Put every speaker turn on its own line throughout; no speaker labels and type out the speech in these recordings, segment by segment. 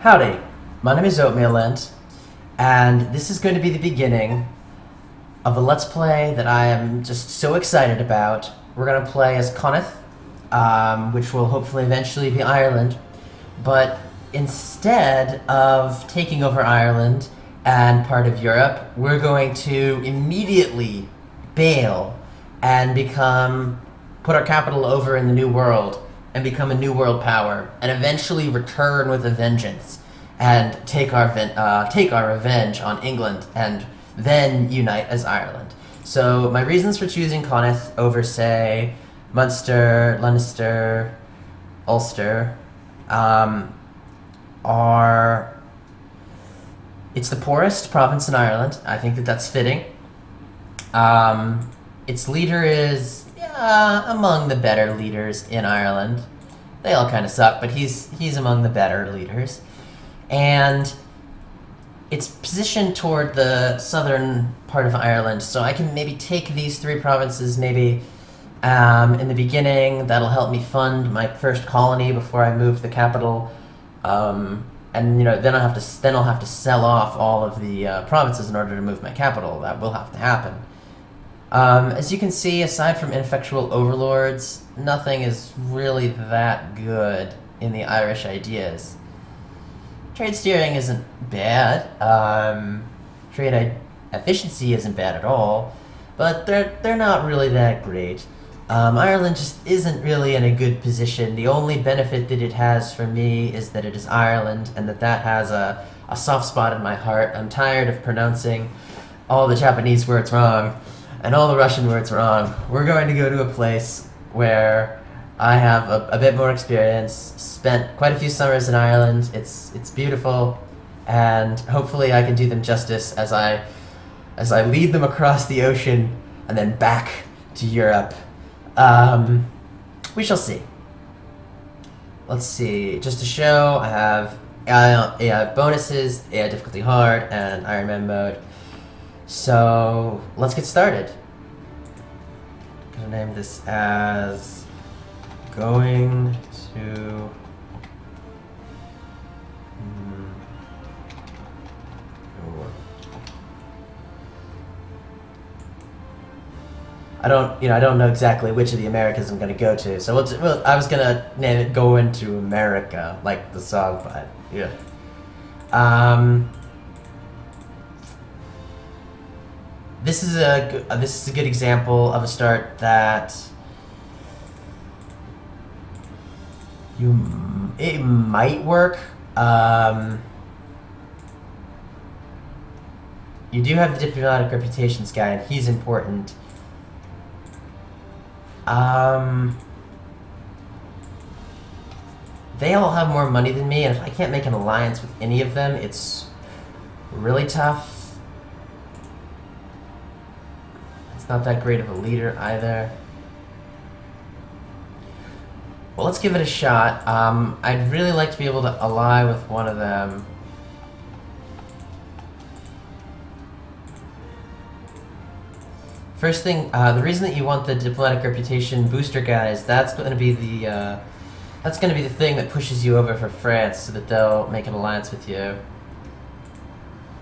Howdy, my name is Oatmealland, and this is going to be the beginning of a Let's Play that I am just so excited about. We're going to play as Connacht, which will hopefully eventually be Ireland, but instead of taking over Ireland and part of Europe, we're going to immediately bail and put our capital over in the New World and become a New World power, and eventually return with a vengeance and take our revenge on England, and then unite as Ireland. So my reasons for choosing Connacht over, say, Munster, Leinster, Ulster, are it's the poorest province in Ireland. I think that that's fitting. Its leader is among the better leaders in Ireland. They all kind of suck, but he's among the better leaders. And it's positioned toward the southern part of Ireland, so I can maybe take these three provinces maybe in the beginning. That'll help me fund my first colony before I move the capital. And then I'll have to sell off all of the provinces in order to move my capital. That will have to happen. As you can see, aside from ineffectual overlords, nothing is really that good in the Irish ideas. Trade steering isn't bad. Trade efficiency isn't bad at all, but they're not really that great. Ireland just isn't really in a good position. The only benefit that it has for me is that it is Ireland, and that has a soft spot in my heart. I'm tired of pronouncing all the Japanese words wrong and all the Russian words wrong. We're going to go to a place where I have a bit more experience, spent quite a few summers in Ireland. It's beautiful, and hopefully I can do them justice as I lead them across the ocean and then back to Europe. We shall see. Let's see. Just to show, I have AI bonuses, AI difficulty hard, and Iron Man mode. So let's get started. I'm gonna name this as going to I don't know exactly which of the Americas I'm gonna go to. So I was gonna name it "Going to America," like the song, but yeah. This is a good example of a start that it might work. You do have the diplomatic reputations guy, and he's important. They all have more money than me, and if I can't make an alliance with any of them, it's really tough. Not that great of a leader either. Well, let's give it a shot. I'd really like to be able to ally with one of them. First thing, the reason that you want the diplomatic reputation booster guys, that's going to be the thing that pushes you over for France, so that they'll make an alliance with you.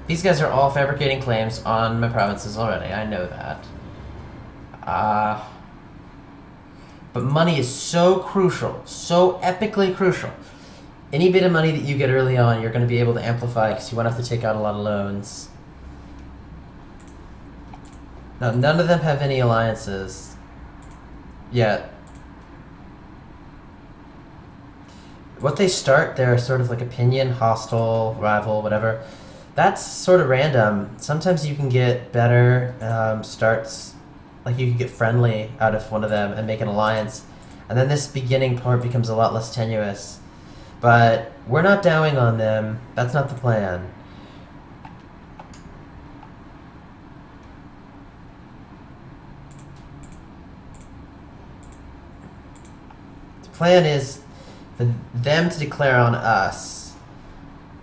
These guys are all fabricating claims on my provinces already. I know that. But money is so crucial, so epically crucial. Any bit of money that you get early on, you're going to be able to amplify because you won't have to take out a lot of loans. Now, none of them have any alliances yet. What they start, they're sort of like opinion, hostile, rival, whatever. That's sort of random. Sometimes you can get better starts. Like, you could get friendly out of one of them and make an alliance, and then this beginning part becomes a lot less tenuous. But we're not dowing on them. That's not the plan. The plan is for them to declare on us,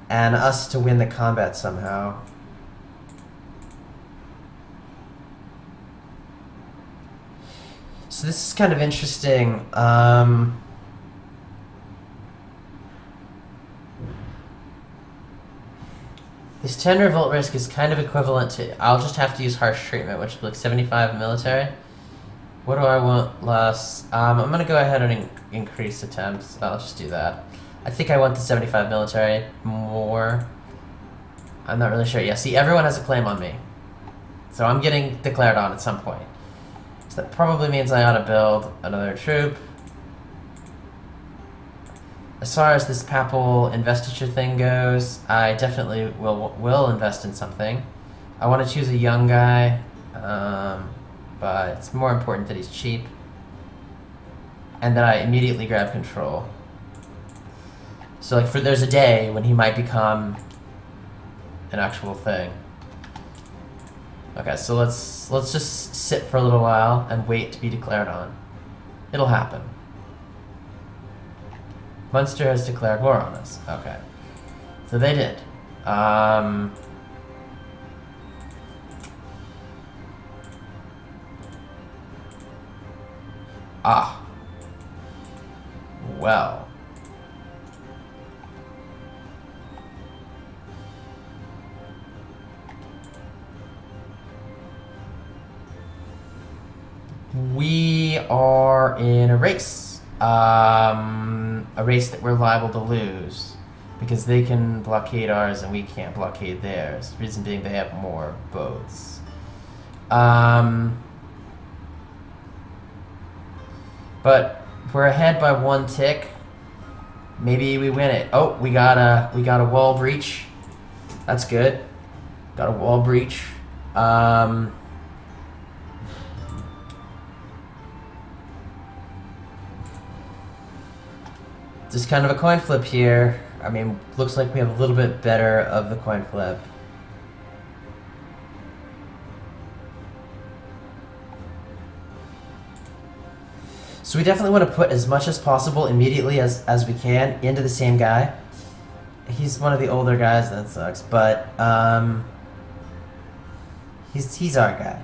and us to win the combat somehow. So this is kind of interesting. This 10 revolt risk is kind of equivalent to... I'll just have to use harsh treatment, which is like 75 military. What do I want less? I'm going to go ahead and increase attempts. I'll just do that. I think I want the 75 military more. I'm not really sure. Yeah, see, everyone has a claim on me. So I'm getting declared on at some point. So that probably means I ought to build another troop. As far as this papal investiture thing goes, I definitely will invest in something. I want to choose a young guy, but it's more important that he's cheap. And that I immediately grab control. So like there's a day when he might become an actual thing. Okay, so let's just sit for a little while and wait to be declared on. It'll happen. Munster has declared war on us. Okay. So they did. Ah. Well. We are in a race. A race that we're liable to lose because they can blockade ours and we can't blockade theirs. Reason being they have more boats. But we're ahead by 1 tick. Maybe we win it. Oh, we got a wall breach. That's good. Got a wall breach. Just kind of a coin flip here. I mean, looks like we have a little bit better of the coin flip. So we definitely want to put as much as possible immediately as we can into the same guy. He's one of the older guys, that sucks, but he's our guy.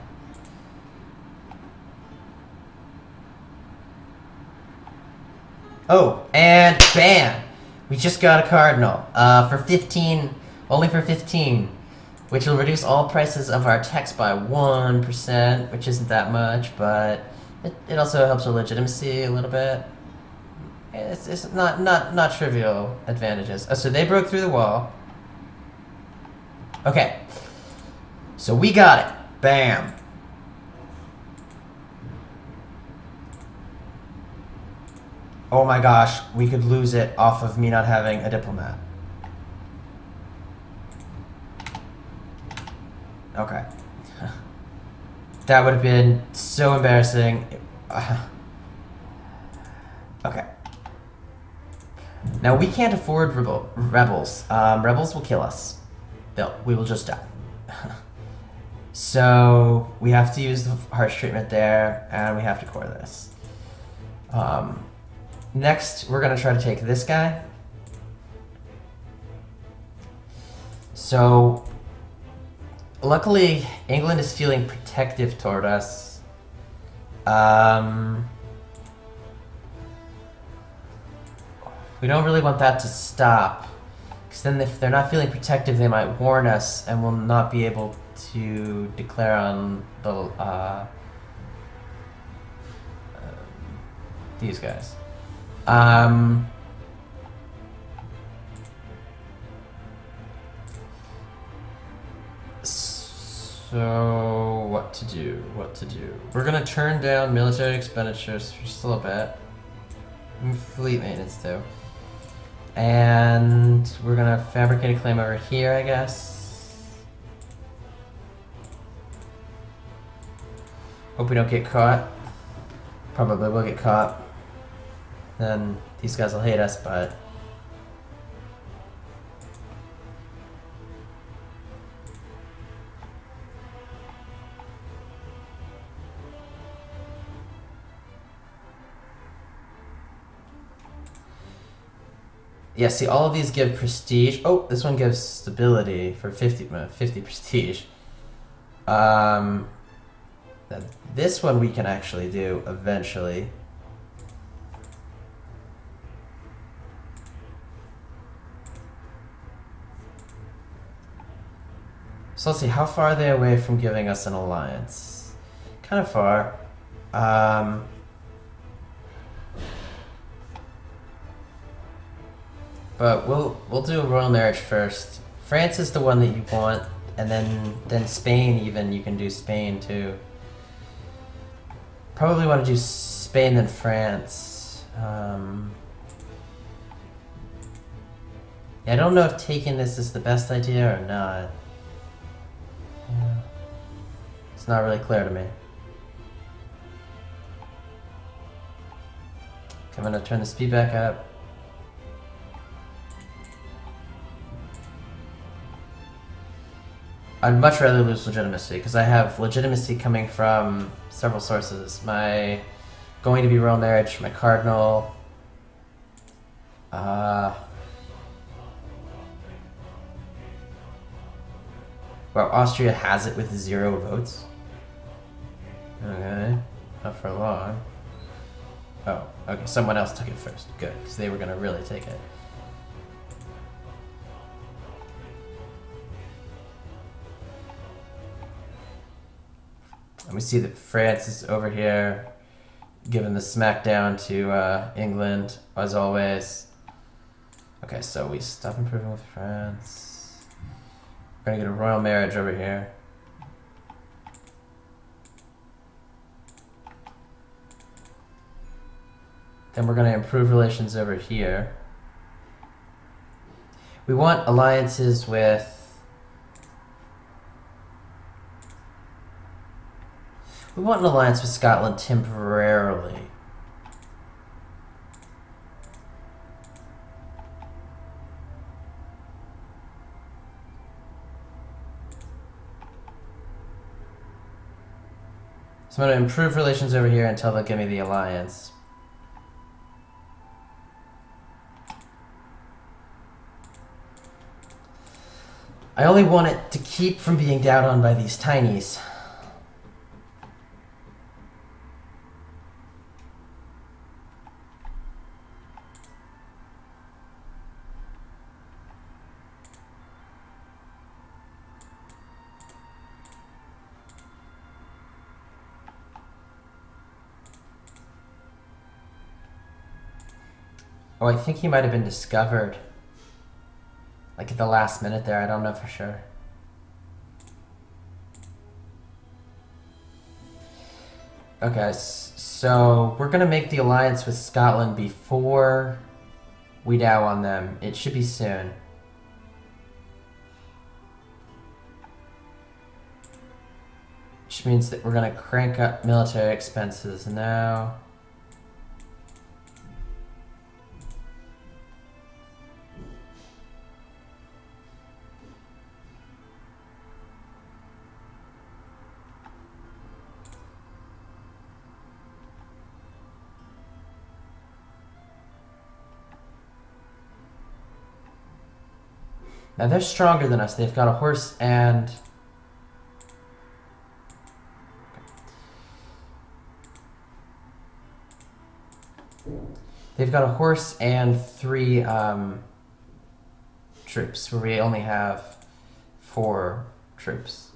Oh, and bam! We just got a cardinal for 15, only for 15, which will reduce all prices of our techs by 1%, which isn't that much, but it also helps our legitimacy a little bit. It's not trivial advantages. Oh, so they broke through the wall. Okay, so we got it. Bam. Oh my gosh, we could lose it off of me not having a diplomat. Okay. That would have been so embarrassing. Okay. Now we can't afford rebels. Rebels will kill us. We will just die. So we have to use the harsh treatment there, and we have to core this. Next, we're going to try to take this guy. So, luckily, England is feeling protective toward us. We don't really want that to stop. Because then if they're not feeling protective, they might warn us and we'll not be able to declare on the these guys. So what to do? We're gonna turn down military expenditures for just a little bit. And fleet maintenance too. And we're gonna fabricate a claim over here, I guess. Hope we don't get caught. Probably will get caught. Then these guys will hate us, but... Yeah, see, all of these give prestige. Oh, this one gives stability for 50 prestige. This one we can actually do eventually. So let's see, how far are they away from giving us an alliance? Kind of far. But we'll do a royal marriage first. France is the one that you want, and then Spain even, you can do Spain too. Probably want to do Spain then France. I don't know if taking this is the best idea or not. Yeah. It's not really clear to me. Okay, I'm gonna turn the speed back up. I'd much rather lose legitimacy, because I have legitimacy coming from several sources. My going to be royal marriage, my cardinal, well, Austria has it with 0 votes. Okay, not for long. Oh, okay, someone else took it first. Good, because they were going to really take it. And we see that France is over here, giving the smackdown to England, as always. Okay, so we stop improving with France. We're gonna get a royal marriage over here. Then we're gonna improve relations over here. We want alliances with... We want an alliance with Scotland temporarily. So I'm going to improve relations over here until they'll give me the alliance. I only want it to keep from being down on by these tinies. Oh, I think he might have been discovered. Like at the last minute there, I don't know for sure. Okay, so we're gonna make the alliance with Scotland before we dow on them. It should be soon. Which means that we're gonna crank up military expenses now. Now they're stronger than us. They've got a horse and... They've got a horse and 3 troops, where we only have 4 troops.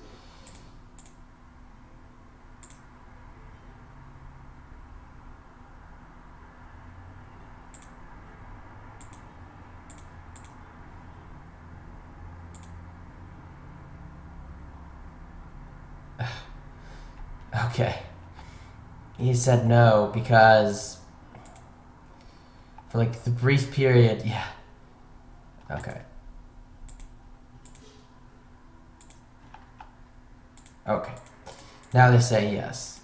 Okay. He said no because for like the brief period, yeah. Okay. Okay. Now they say yes.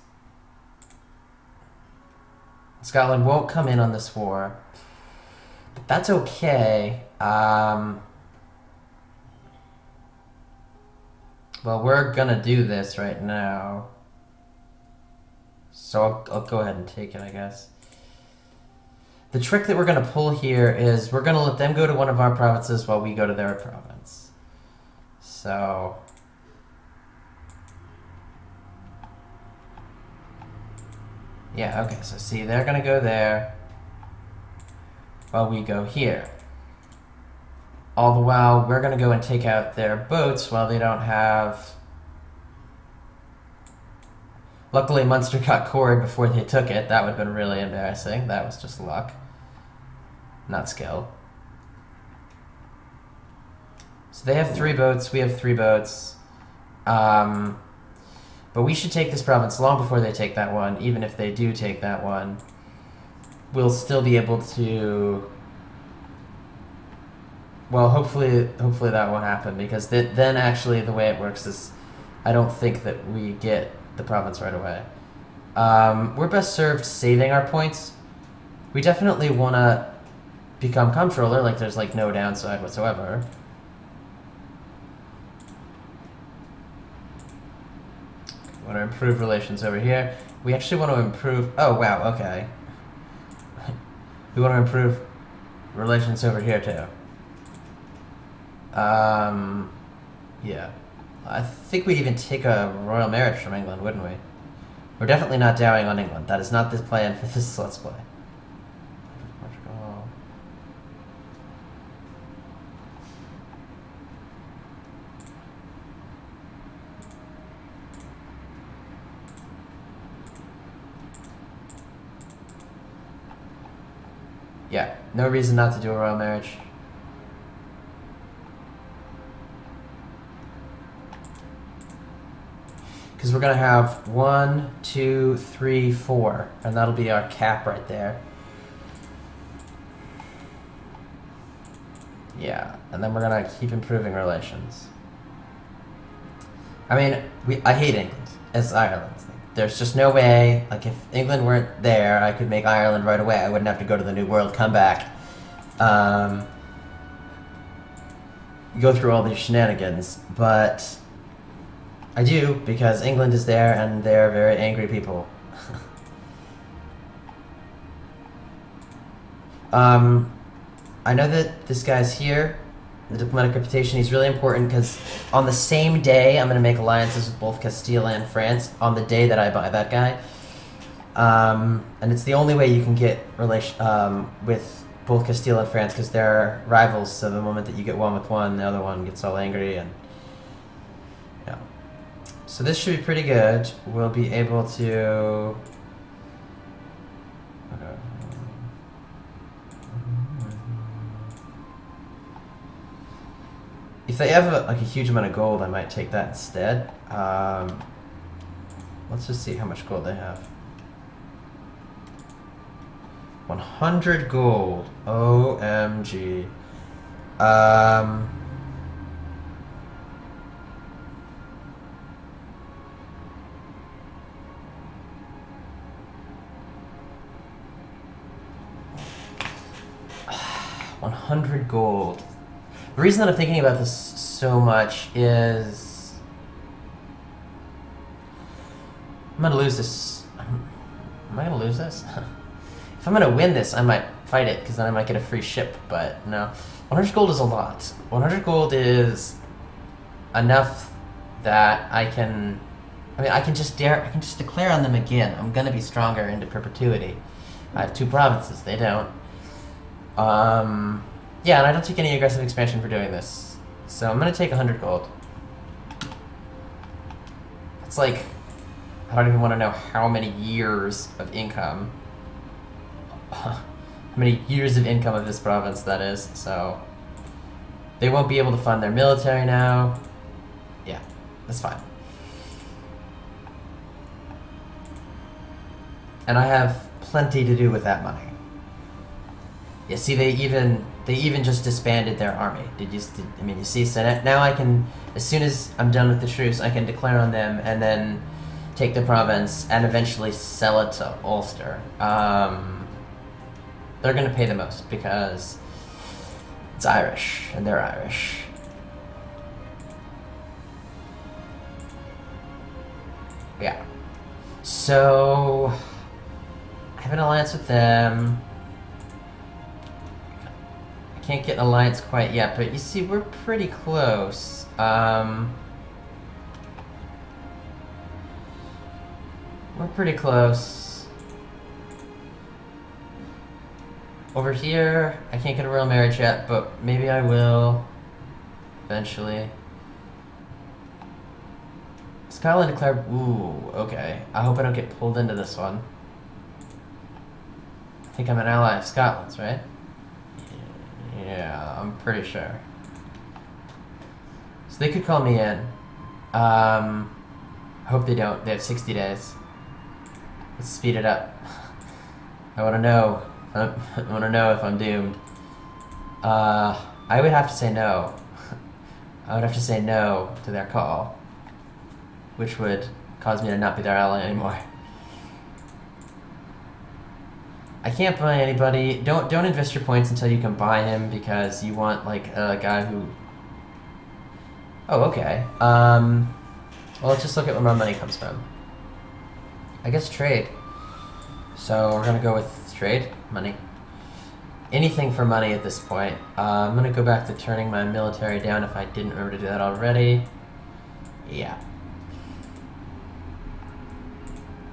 Scotland won't come in on this war, but that's okay. Well, we're gonna do this right now. So I'll go ahead and take it, I guess. The trick that we're going to pull here is we're going to let them go to one of our provinces while we go to their province. So... yeah, okay, so see, they're going to go there while we go here. All the while, we're going to go and take out their boats while they don't have... Luckily, Munster got Cord before they took it. That would have been really embarrassing. That was just luck. Not skill. So they have 3 boats, we have 3 boats. But we should take this province long before they take that one. Even if they do take that one, we'll still be able to... Well, hopefully that won't happen, because then actually the way it works is I don't think that we get the province right away. We're best served saving our points. We definitely want to become comptroller, like there's like no downside whatsoever. We want to improve relations over here. We actually want to improve... Oh, wow, okay. We want to improve relations over here too. Yeah. I think we'd even take a royal marriage from England, wouldn't we? We're definitely not dowing on England. That is not the plan for this Let's Play. Portugal. Yeah, no reason not to do a royal marriage. Because we're going to have 1, 2, 3, 4, and that'll be our cap right there. Yeah, and then we're going to keep improving relations. I mean, I hate England as Ireland. There's just no way, like if England weren't there, I could make Ireland right away. I wouldn't have to go to the New World, come back, go through all these shenanigans, but... I do, because England is there, and they're very angry people. I know that this guy's here, the diplomatic reputation. He's really important, because on the same day, I'm going to make alliances with both Castile and France, on the day that I buy that guy. And it's the only way you can get with both Castile and France, because they're rivals, so the moment that you get one with one, the other one gets all angry, and... Yeah. So this should be pretty good. We'll be able to... If they have a huge amount of gold, I might take that instead. Let's just see how much gold they have. 100 gold. OMG. $100 gold. The reason that I'm thinking about this so much is I'm gonna lose this. Am I gonna lose this? If I'm gonna win this, I might fight it, because then I might get a free ship, but no. 100 gold is a lot. 100 gold is enough that I can just declare on them again. I'm gonna be stronger into perpetuity. I have 2 provinces, they don't. Yeah, and I don't take any aggressive expansion for doing this. So I'm gonna take 100 gold. It's like, I don't even want to know how many years of income. How many years of income of this province that is, so... They won't be able to fund their military now. Yeah, that's fine. And I have plenty to do with that money. Yeah, see, they even just disbanded their army. You see, so now I can, as soon as I'm done with the truce, I can declare on them and then take the province and eventually sell it to Ulster. They're gonna pay the most because it's Irish and they're Irish. Yeah. So I have an alliance with them. Can't get an alliance quite yet, but you see, we're pretty close. We're pretty close. over here, I can't get a royal marriage yet, but maybe I will eventually. Scotland declared. Ooh, okay. I hope I don't get pulled into this one. I think I'm an ally of Scotland's, right? Yeah, I'm pretty sure. So they could call me in. I hope they don't. They have 60 days. Let's speed it up. I want to know. I want to know if I'm doomed. I would have to say no. I would have to say no to their call, which would cause me to not be their ally anymore. I can't buy anybody. Don't invest your points until you can buy him because you want like a guy who. Oh, okay. Well, let's just look at where my money comes from. I guess trade. So we're gonna go with trade money. Anything for money at this point. I'm gonna go back to turning my military down if I didn't remember to do that already. Yeah.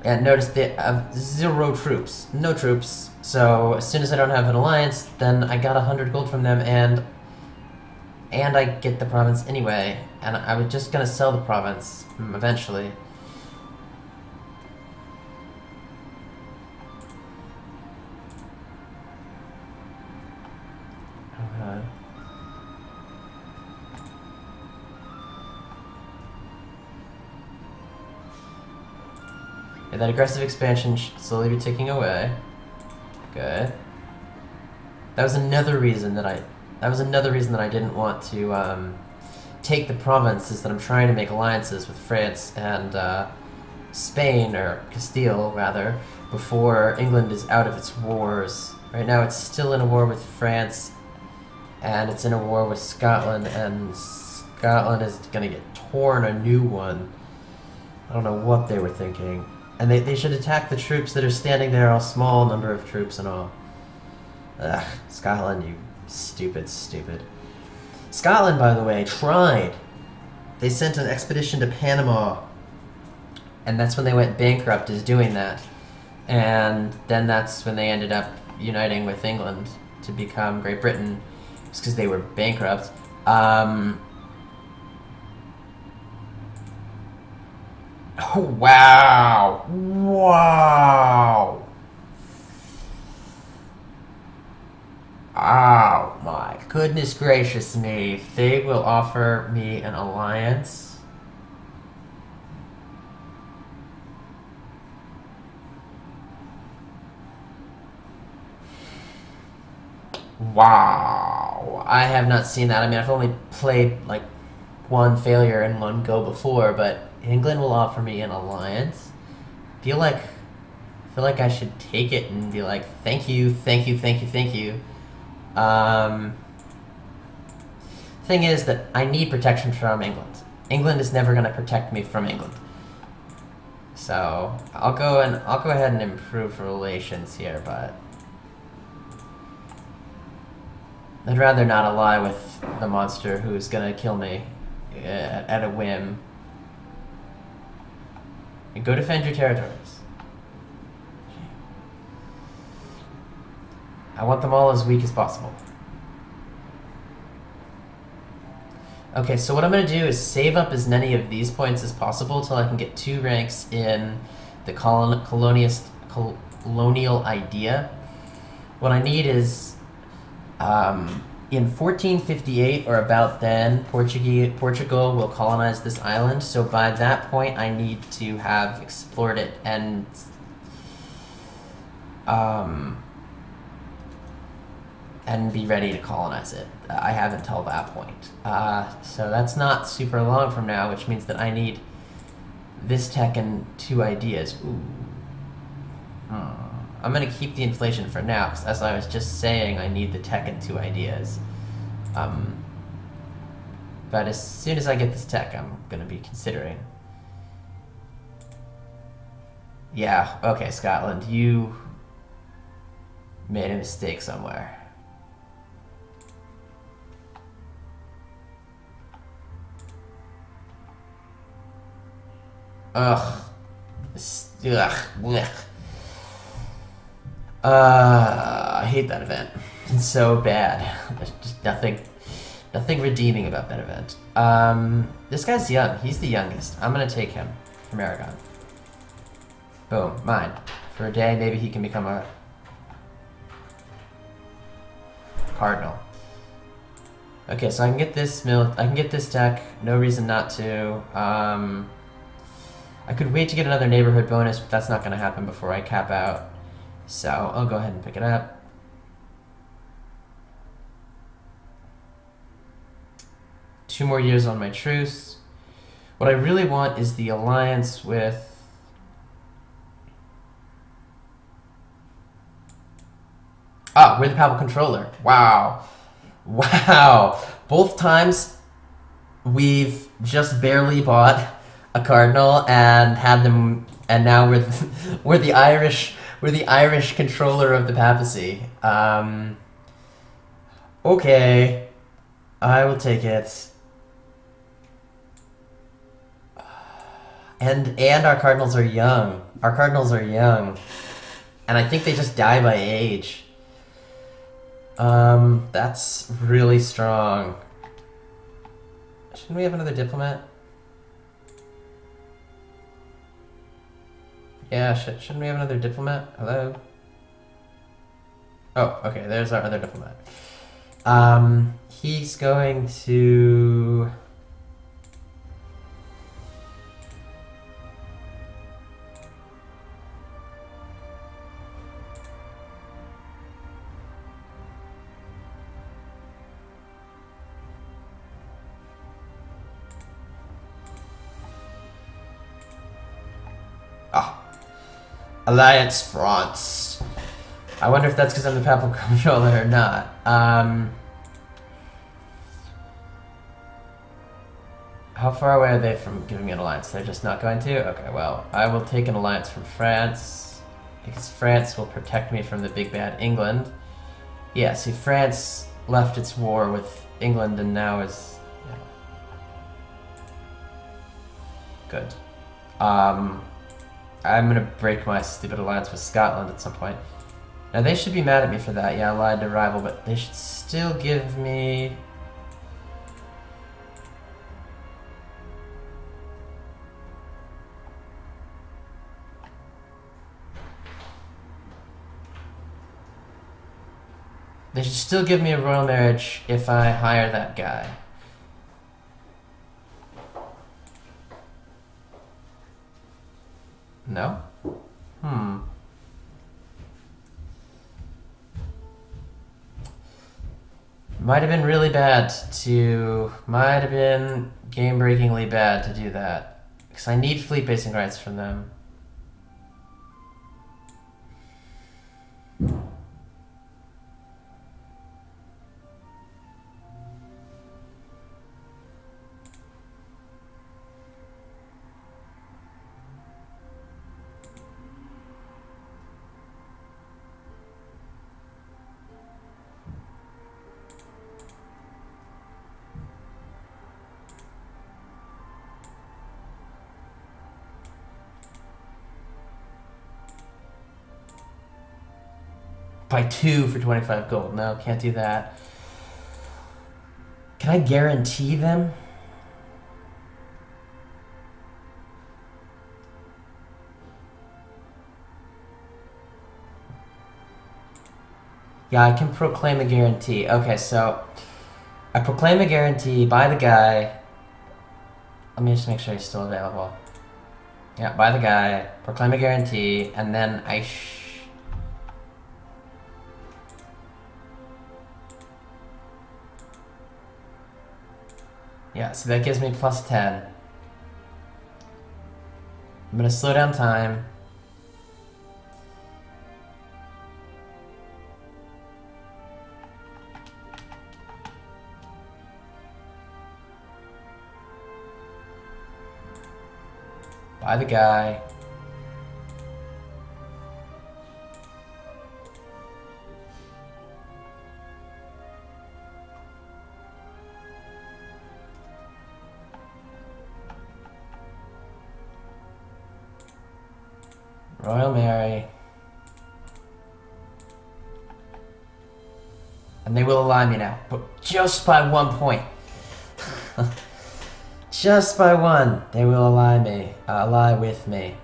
And notice they have 0 troops. No troops. So as soon as I don't have an alliance, then I got 100 gold from them and I get the province anyway. And I was just gonna sell the province eventually. Okay. Yeah, that aggressive expansion should slowly be ticking away. Good. That was another reason that I didn't want to take the province, is that I'm trying to make alliances with France and Spain, or Castile rather, before England is out of its wars. Right now it's still in a war with France, and it's in a war with Scotland, and Scotland is gonna get torn a new one. I don't know what they were thinking. And they should attack the troops that are standing there, all small number of troops and all. Ugh, Scotland, you stupid. Scotland, by the way, tried. They sent an expedition to Panama, and that's when they went bankrupt, is doing that. And then that's when they ended up uniting with England to become Great Britain, just because they were bankrupt. Oh, wow. Wow. Oh my goodness gracious me. They will offer me an alliance. Wow. I have not seen that. I mean, I've only played like one failure and one go before, but England will offer me an alliance. I feel like I should take it and be like, thank you. Thing is that I need protection from England. England is never going to protect me from England. So I'll go ahead and improve relations here, but I'd rather not ally with the monster who's going to kill me at a whim. And go defend your territories. I want them all as weak as possible. Okay, so what I'm going to do is save up as many of these points as possible till I can get 2 ranks in the colonial idea. What I need is, in 1458 or about then, Portugal will colonize this island. So by that point, I need to have explored it and be ready to colonize it. I have until that point. So that's not super long from now, which means that I need this tech and 2 ideas. Ooh. I'm going to keep the inflation for now, because as I was just saying, I need the tech and 2 ideas. But as soon as I get this tech, I'm going to be considering. Yeah, okay, Scotland, you made a mistake somewhere. Ugh. Ugh. Blech. I hate that event. It's so bad. There's just nothing redeeming about that event. This guy's young. He's the youngest. I'm gonna take him from Aragon. Boom, mine. For a day, maybe he can become a cardinal. Okay, so I can get this I can get this deck. No reason not to. I could wait to get another neighborhood bonus, but that's not gonna happen before I cap out. So I'll go ahead and pick it up. Two more years on my truce. What I really want is the alliance with... Ah, we're the Papal Controller. Wow. Wow. Both times we've just barely bought a cardinal and had them, and now we're the Irish controller of the papacy. Okay, I will take it. And our cardinals are young. Our cardinals are young, and I think they just die by age. That's really strong. Shouldn't we have another diplomat? Yeah, shouldn't we have another diplomat? Hello? Oh, okay, there's our other diplomat. He's going to... Alliance France. I wonder if that's because I'm the Papal Controller or not. How far away are they from giving me an alliance? They're just not going to? Okay, well, I will take an alliance from France, because France will protect me from the big bad England. Yeah, see, France left its war with England and now is... Yeah. Good. I'm gonna break my stupid alliance with Scotland at some point. Now they should be mad at me for that. Yeah, I lied to rival, but they should still give me... They should still give me a royal marriage if I hire that guy. No? Might have been really bad to... Might have been game-breakingly bad to do that. Because I need fleet basing rights from them. Buy 2 for 25 gold. No, can't do that. Can I guarantee them? Yeah, I can proclaim a guarantee. Okay, so I proclaim a guarantee by the guy. Let me just make sure he's still available. Yeah, by the guy, proclaim a guarantee, and then I yeah, so that gives me plus 10. I'm gonna slow down time. By the guy. Royal Mary. And they will ally me now, but just by 1 point. Just by 1, they will ally with me.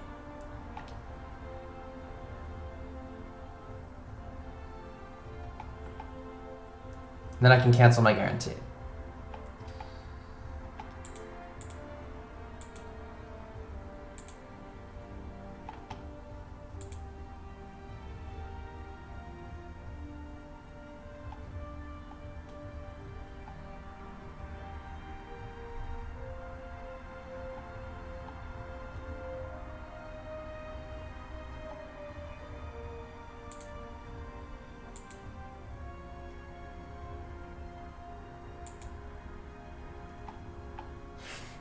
Then I can cancel my guarantee.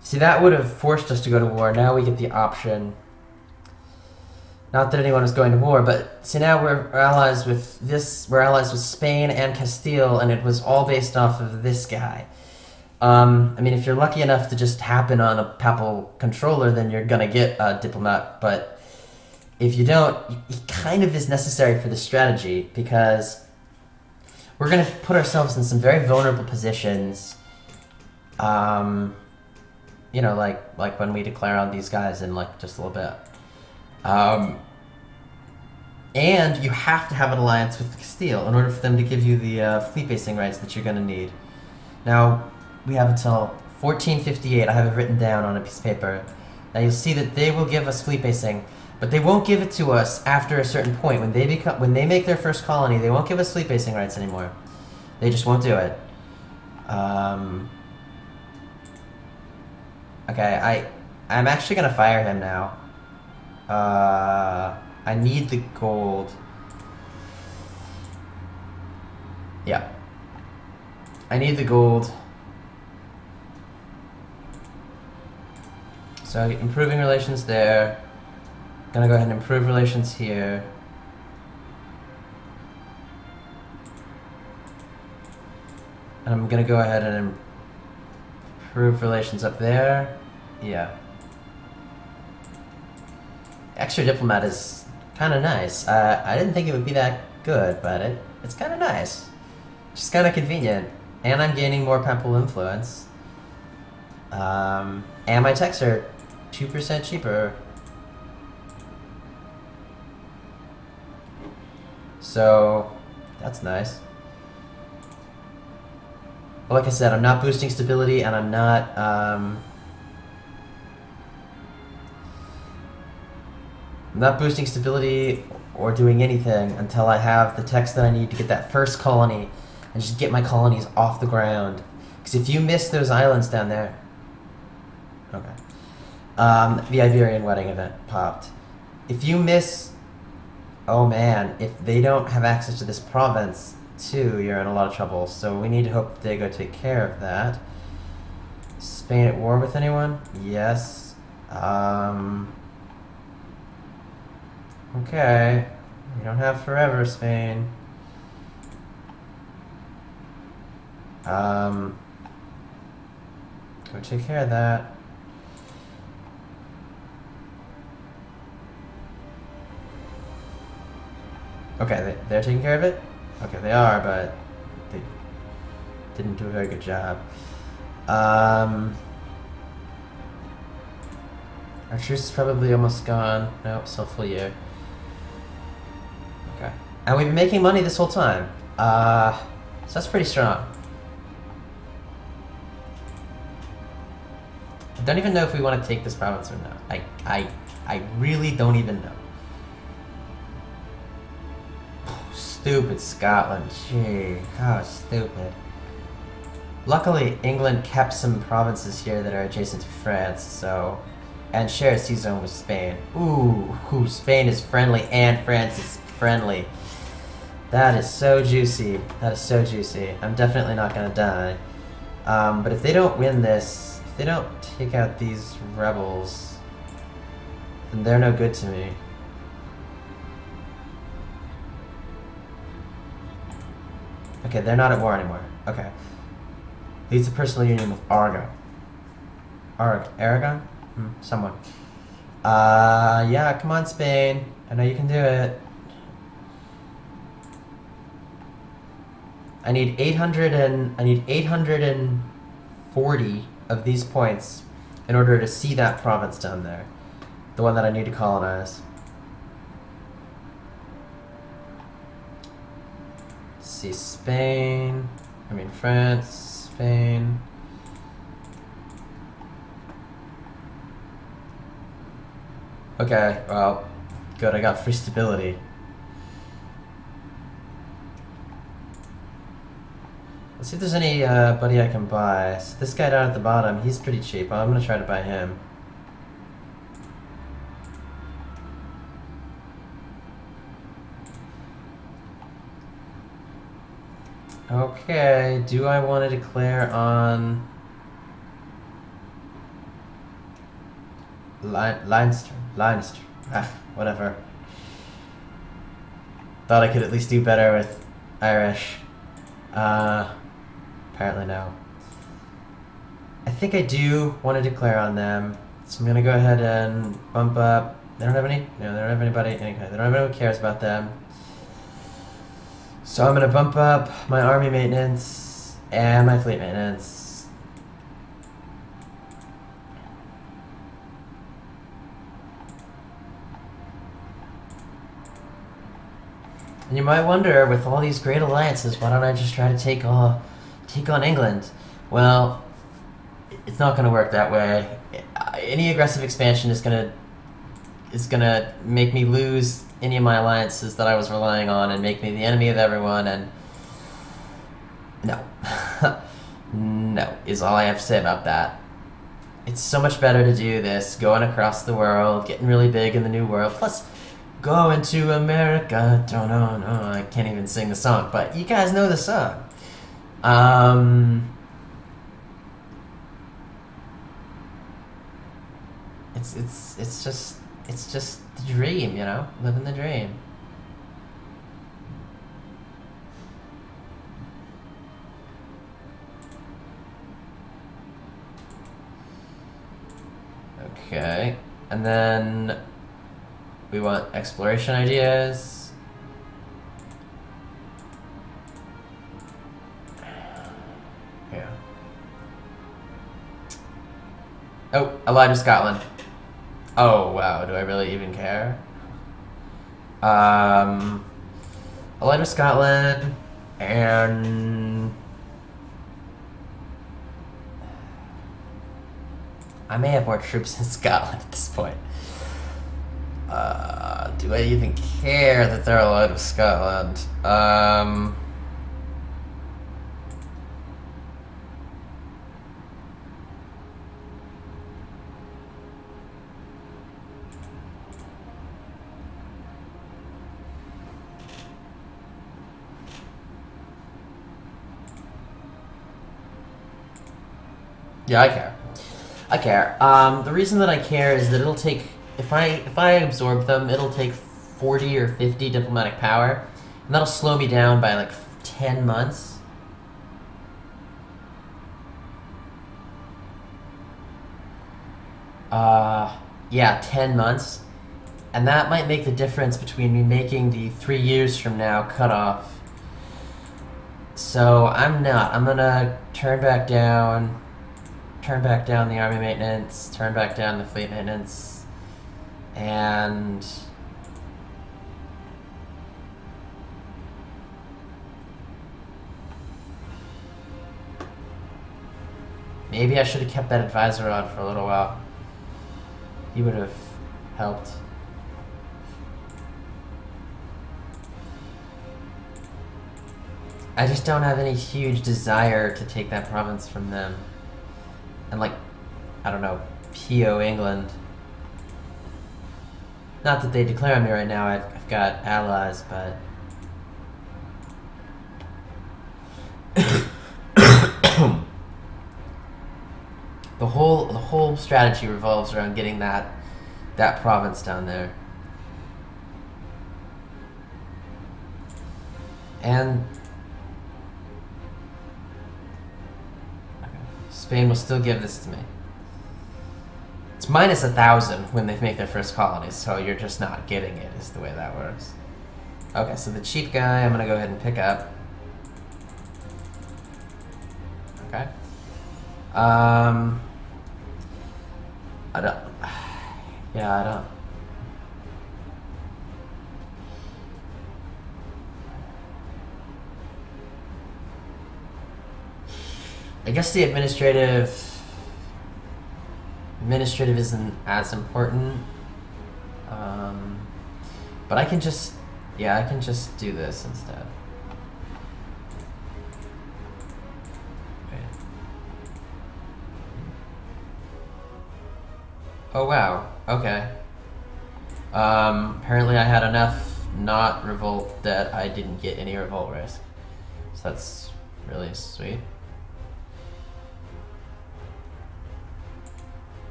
See, that would have forced us to go to war. Now we get the option. Not that anyone was going to war, but see, now we're allies with this. We're allies with Spain and Castile, and it was all based off of this guy. I mean, if you're lucky enough to just happen on a papal controller, then you're gonna get a diplomat. But if you don't, he kind of is necessary for the strategy, because we're gonna put ourselves in some very vulnerable positions. You know, like when we declare on these guys in like just a little bit. And you have to have an alliance with Castile in order for them to give you the fleet basing rights that you're going to need. Now, we have until 1458. I have it written down on a piece of paper. Now you'll see that they will give us fleet basing, but they won't give it to us after a certain point. When they make their first colony, they won't give us fleet basing rights anymore. They just won't do it. Okay, I'm actually gonna fire him now. I need the gold. Yeah. I need the gold. So improving relations there. Gonna go ahead and improve relations here. And I'm gonna go ahead and improve relations up there. Yeah. Extra diplomat is kind of nice. I didn't think it would be that good, but it's kind of nice. Just kind of convenient. And I'm gaining more papal influence. And my techs are 2% cheaper. So, that's nice. But like I said, I'm not boosting stability, and I'm not boosting stability or doing anything until I have the techs that I need to get that first colony and just get my colonies off the ground. Because if you miss those islands down there... Okay. The Iberian wedding event popped. If you miss... Oh man, if they don't have access to this province, too, you're in a lot of trouble. So we need to hope they go take care of that. Spain at war with anyone? Yes. Okay. We don't have forever, Spain. Go take care of that. Okay, they're taking care of it? Okay, they are, but they didn't do a very good job. Our truce is probably almost gone. Nope, still full year. Okay. And we've been making money this whole time. So that's pretty strong. I don't even know if we want to take this province or not. I really don't even know. Stupid Scotland. Gee, how stupid. Luckily, England kept some provinces here that are adjacent to France, so... And share a sea zone with Spain. Ooh, Spain is friendly and France is friendly. That is so juicy. That is so juicy. I'm definitely not gonna die. But if they don't win this, if they don't take out these rebels, then they're no good to me. Okay, they're not at war anymore. Okay. Leads to personal union with Aragon. Aragon? Someone. Yeah, come on, Spain. I know you can do it. I need 840 of these points in order to see that province down there. The one that I need to colonize. Let's see, France, Spain. Okay, well, good, I got free stability. Let's see if there's any buddy I can buy. So this guy down at the bottom, he's pretty cheap. I'm gonna try to buy him. Okay, do I want to declare on Leinster? Ah, whatever. Thought I could at least do better with Irish. Apparently no. I think I do want to declare on them, so I'm gonna go ahead and bump up. They don't have any? No, they don't have anybody. Okay, they don't have anyone who cares about them. So I'm gonna bump up my army maintenance and my fleet maintenance. And you might wonder, with all these great alliances, why don't I just try to take on England? Well, it's not gonna work that way. Any aggressive expansion is gonna make me lose any of my alliances that I was relying on and make me the enemy of everyone, and no. No, is all I have to say about that. It's so much better to do this, going across the world, getting really big in the new world, plus going to America. Don't know, no, I can't even sing the song, but you guys know the song. It's just the dream, you know? Living the dream. Okay, and then we want exploration ideas. Yeah. Oh, allied with Scotland. Oh wow, do I really even care? Allied with Scotland, and I may have more troops in Scotland at this point. Do I even care that they're allied with Scotland? Yeah, I care. I care. The reason that I care is that it'll take, if I absorb them, it'll take 40 or 50 diplomatic power, and that'll slow me down by like 10 months. Yeah, 10 months. And that might make the difference between me making the 3 years from now cutoff. So I'm gonna turn back down the army maintenance, turn back down the fleet maintenance, and maybe I should have kept that advisor on for a little while. He would have helped. I just don't have any huge desire to take that province from them. And like, I don't know, PO England. Not that they declare on me right now, I've got allies, but... The whole strategy revolves around getting that province down there. And Spain will still give this to me. It's minus 1,000 when they make their first colonies, so you're just not getting it, is the way that works. Okay, so the cheap guy I'm gonna go ahead and pick up. Okay. I don't. Yeah, I don't. I guess the administrative isn't as important. But I can just, yeah, I can just do this instead. Wait. Oh wow, okay. Apparently I had enough not revolt that I didn't get any revolt risk. So that's really sweet.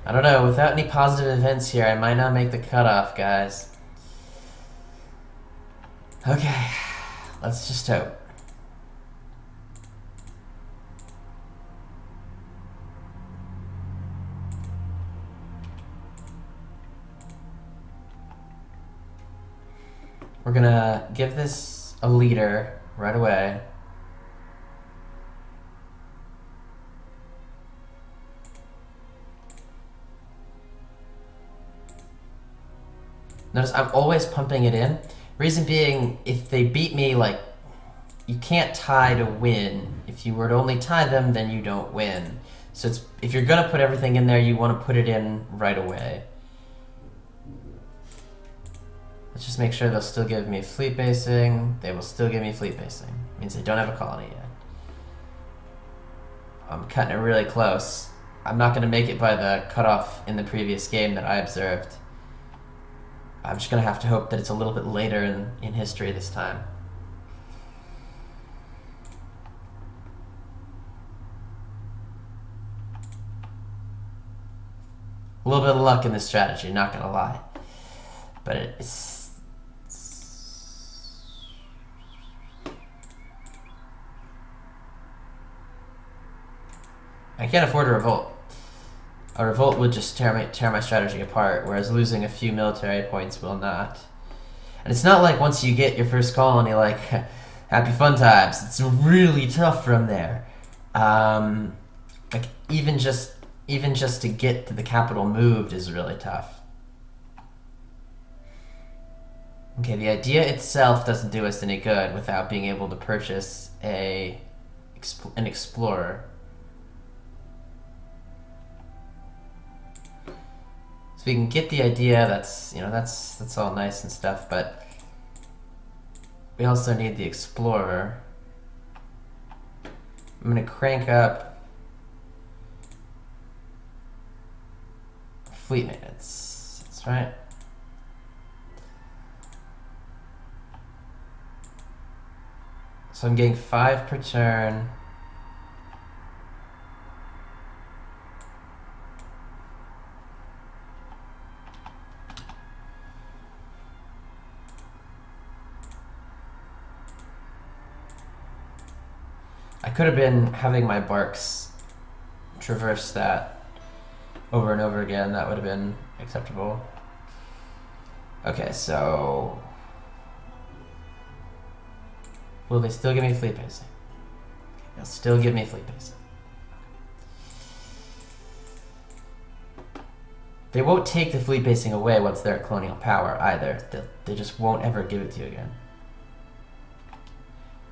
I don't know, without any positive events here, I might not make the cutoff, guys. Okay, let's just hope. We're gonna give this a leader right away. Notice I'm always pumping it in. Reason being, if they beat me, like, you can't tie to win. If you were to only tie them, then you don't win. So it's, if you're gonna put everything in there, you want to put it in right away. Let's just make sure they'll still give me fleet basing. They will still give me fleet basing. Means they don't have a colony yet. I'm cutting it really close. I'm not gonna make it by the cutoff in the previous game that I observed. I'm just gonna have to hope that it's a little bit later in history this time. A little bit of luck in this strategy, not gonna lie. But it's... I can't afford a revolt. A revolt would just tear my strategy apart, whereas losing a few military points will not. And it's not like once you get your first colony, like, happy fun times. It's really tough from there. Like, even just to get to the capital moved is really tough. Okay, the idea itself doesn't do us any good without being able to purchase an explorer. We can get the idea, that's all nice and stuff, but we also need the explorer. I'm gonna crank up fleet maintenance. That's right. So I'm getting 5 per turn. I could have been having my barks traverse that over and over again. That would have been acceptable. Okay, so... will they still give me fleet basing? They'll still give me fleet basing. They won't take the fleet basing away once they're a colonial power either. They just won't ever give it to you again.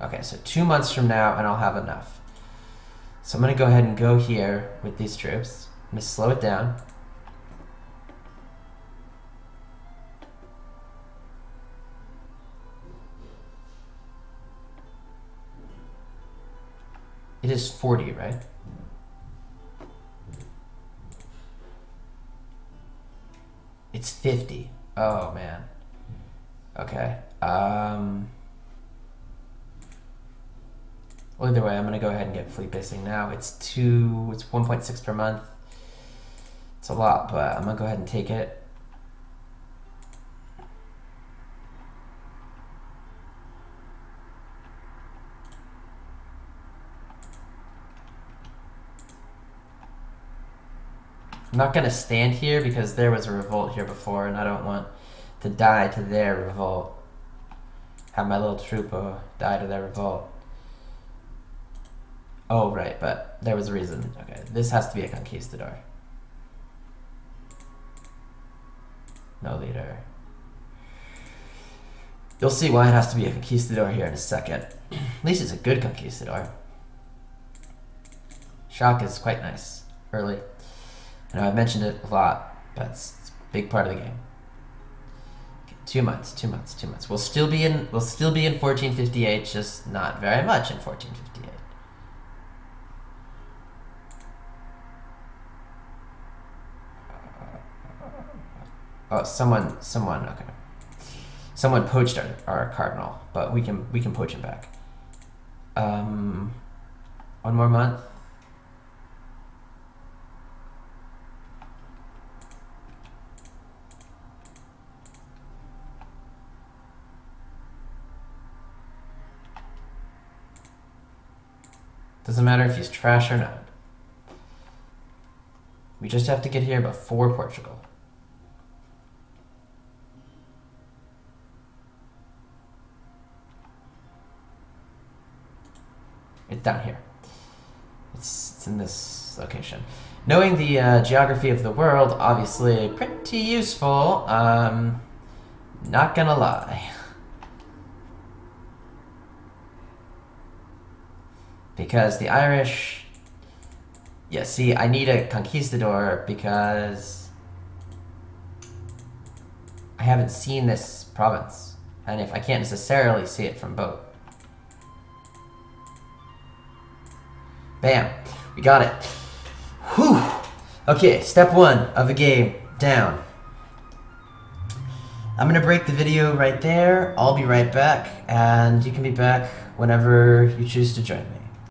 Okay, so 2 months from now, and I'll have enough. So I'm gonna go ahead and go here with these troops. I'm gonna slow it down. It is 40, right? It's 50. Oh, man. Okay. Well, either way, I'm gonna go ahead and get fleet basing now. It's 1.6 per month. It's a lot, but I'm gonna go ahead and take it. I'm not gonna stand here because there was a revolt here before, and I don't want to die to their revolt. Have my little troop die to their revolt. Oh, right, but there was a reason. Okay, this has to be a conquistador. No leader. You'll see why it has to be a conquistador here in a second. At least it's a good conquistador. Shock is quite nice early. I know I've mentioned it a lot, but it's a big part of the game. Okay, 2 months, 2 months, 2 months. We'll still be in 1458, just not very much in 1458. Oh, someone, okay. Someone poached our cardinal, but we can poach him back. 1 more month. Doesn't matter if he's trash or not. We just have to get here before Portugal. It's down here. It's in this location. Knowing the geography of the world, obviously pretty useful. Not gonna lie. Because the Irish... Yeah, see, I need a conquistador because I haven't seen this province. And if I can't necessarily see it from boat. Bam! We got it. Whew! Okay, step 1 of the game down. I'm gonna break the video right there. I'll be right back, and you can be back whenever you choose to join me.